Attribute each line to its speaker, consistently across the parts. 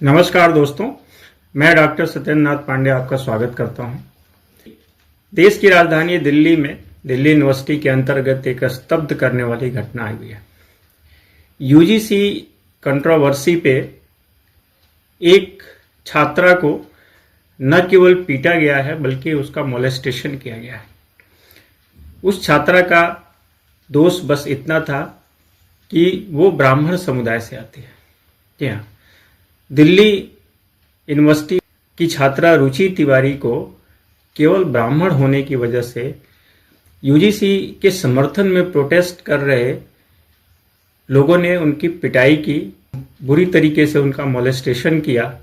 Speaker 1: नमस्कार दोस्तों, मैं डॉक्टर सत्येंद्र नाथ पांडे आपका स्वागत करता हूं। देश की राजधानी दिल्ली में दिल्ली यूनिवर्सिटी के अंतर्गत एक स्तब्ध करने वाली घटना आई हुई है। यूजीसी कंट्रोवर्सी पे एक छात्रा को न केवल पीटा गया है बल्कि उसका मोलेस्टेशन किया गया है। उस छात्रा का दोष बस इतना था कि वो ब्राह्मण समुदाय से आती है। जी हाँ, दिल्ली यूनिवर्सिटी की छात्रा रुचि तिवारी को केवल ब्राह्मण होने की वजह से यूजीसी के समर्थन में प्रोटेस्ट कर रहे लोगों ने उनकी पिटाई की, बुरी तरीके से उनका मोलेस्टेशन किया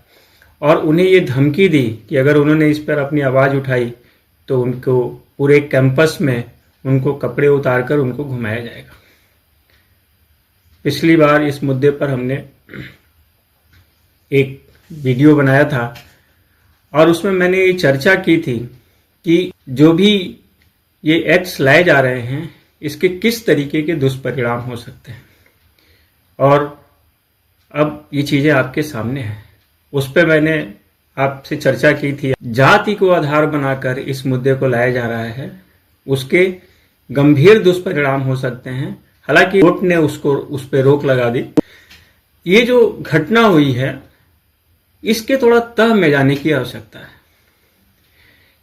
Speaker 1: और उन्हें ये धमकी दी कि अगर उन्होंने इस पर अपनी आवाज़ उठाई तो उनको पूरे कैंपस में उनको कपड़े उतारकर उनको घुमाया जाएगा। पिछली बार इस मुद्दे पर हमने एक वीडियो बनाया था और उसमें मैंने ये चर्चा की थी कि जो भी ये एक्ट्स लाए जा रहे हैं इसके किस तरीके के दुष्परिणाम हो सकते हैं, और अब ये चीज़ें आपके सामने हैं। उस पर मैंने आपसे चर्चा की थी। जाति को आधार बनाकर इस मुद्दे को लाया जा रहा है, उसके गंभीर दुष्परिणाम हो सकते हैं। हालांकि कोर्ट ने उस पर रोक लगा दी। ये जो घटना हुई है इसके थोड़ा तह में जाने की आवश्यकता है।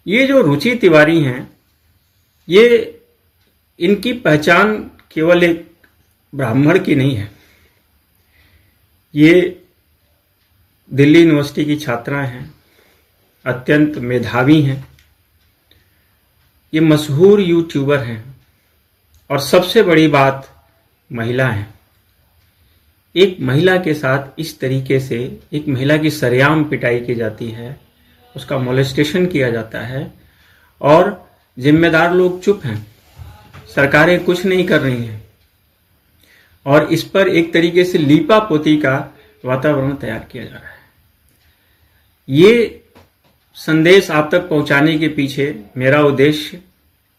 Speaker 1: ये जो रुचि तिवारी हैं, ये इनकी पहचान केवल एक ब्राह्मण की नहीं है। ये दिल्ली यूनिवर्सिटी की छात्राएं हैं, अत्यंत मेधावी हैं, ये मशहूर यूट्यूबर हैं और सबसे बड़ी बात महिला हैं। एक महिला के साथ इस तरीके से एक महिला की सरेआम पिटाई की जाती है, उसका मोलेस्टेशन किया जाता है और जिम्मेदार लोग चुप हैं, सरकारें कुछ नहीं कर रही हैं और इस पर एक तरीके से लीपा पोती का वातावरण तैयार किया जा रहा है। ये संदेश आप तक पहुंचाने के पीछे मेरा उद्देश्य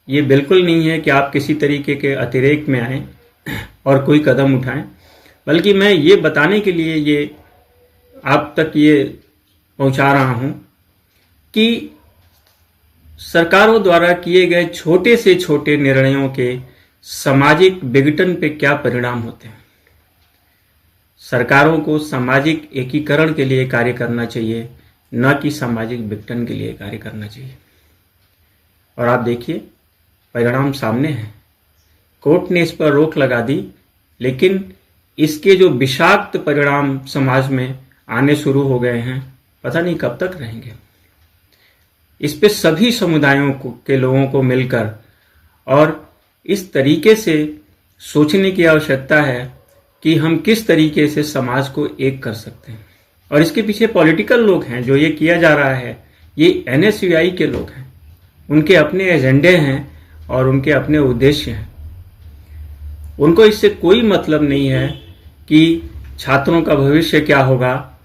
Speaker 1: ये बिल्कुल नहीं है कि आप किसी तरीके के अतिरेक में आएं और कोई कदम उठाएं, बल्कि मैं ये बताने के लिए ये आप तक ये पहुंचा रहा हूं कि सरकारों द्वारा किए गए छोटे से छोटे निर्णयों के सामाजिक विघटन पे क्या परिणाम होते हैं। सरकारों को सामाजिक एकीकरण के लिए कार्य करना चाहिए, न कि सामाजिक विघटन के लिए कार्य करना चाहिए। और आप देखिए परिणाम सामने है। कोर्ट ने इस पर रोक लगा दी, लेकिन इसके जो विषाक्त परिणाम समाज में आने शुरू हो गए हैं, पता नहीं कब तक रहेंगे। इस पे सभी समुदायों के लोगों को मिलकर और इस तरीके से सोचने की आवश्यकता है कि हम किस तरीके से समाज को एक कर सकते हैं। और इसके पीछे पॉलिटिकल लोग हैं, जो ये किया जा रहा है ये एनएसयूआई के लोग हैं, उनके अपने एजेंडे हैं और उनके अपने उद्देश्य हैं। उनको इससे कोई मतलब नहीं है कि छात्रों का भविष्य क्या होगा,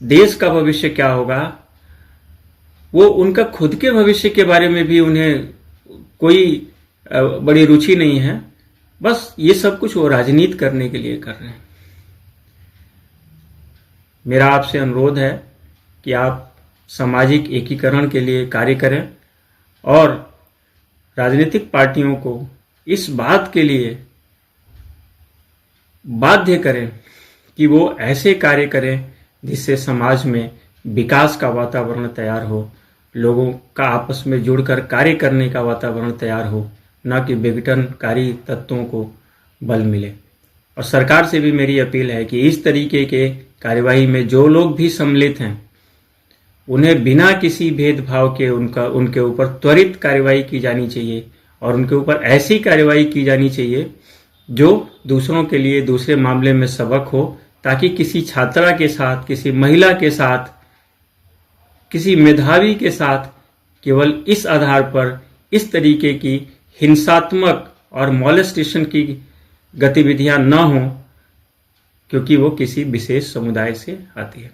Speaker 1: देश का भविष्य क्या होगा। वो उनका खुद के भविष्य के बारे में भी उन्हें कोई बड़ी रुचि नहीं है। बस ये सब कुछ वो राजनीति करने के लिए कर रहे हैं। मेरा आपसे अनुरोध है कि आप सामाजिक एकीकरण के लिए कार्य करें और राजनीतिक पार्टियों को इस बात के लिए बाध्य करें कि वो ऐसे कार्य करें जिससे समाज में विकास का वातावरण तैयार हो, लोगों का आपस में जुड़कर कार्य करने का वातावरण तैयार हो, न कि विघटनकारी तत्वों को बल मिले। और सरकार से भी मेरी अपील है कि इस तरीके के कार्यवाही में जो लोग भी सम्मिलित हैं उन्हें बिना किसी भेदभाव के उनके ऊपर त्वरित कार्रवाई की जानी चाहिए और उनके ऊपर ऐसी कार्रवाई की जानी चाहिए जो दूसरों के लिए दूसरे मामले में सबक हो, ताकि किसी छात्रा के साथ, किसी महिला के साथ, किसी मेधावी के साथ केवल इस आधार पर इस तरीके की हिंसात्मक और मोलेस्टेशन की गतिविधियां न हों, क्योंकि वो किसी विशेष समुदाय से आती है।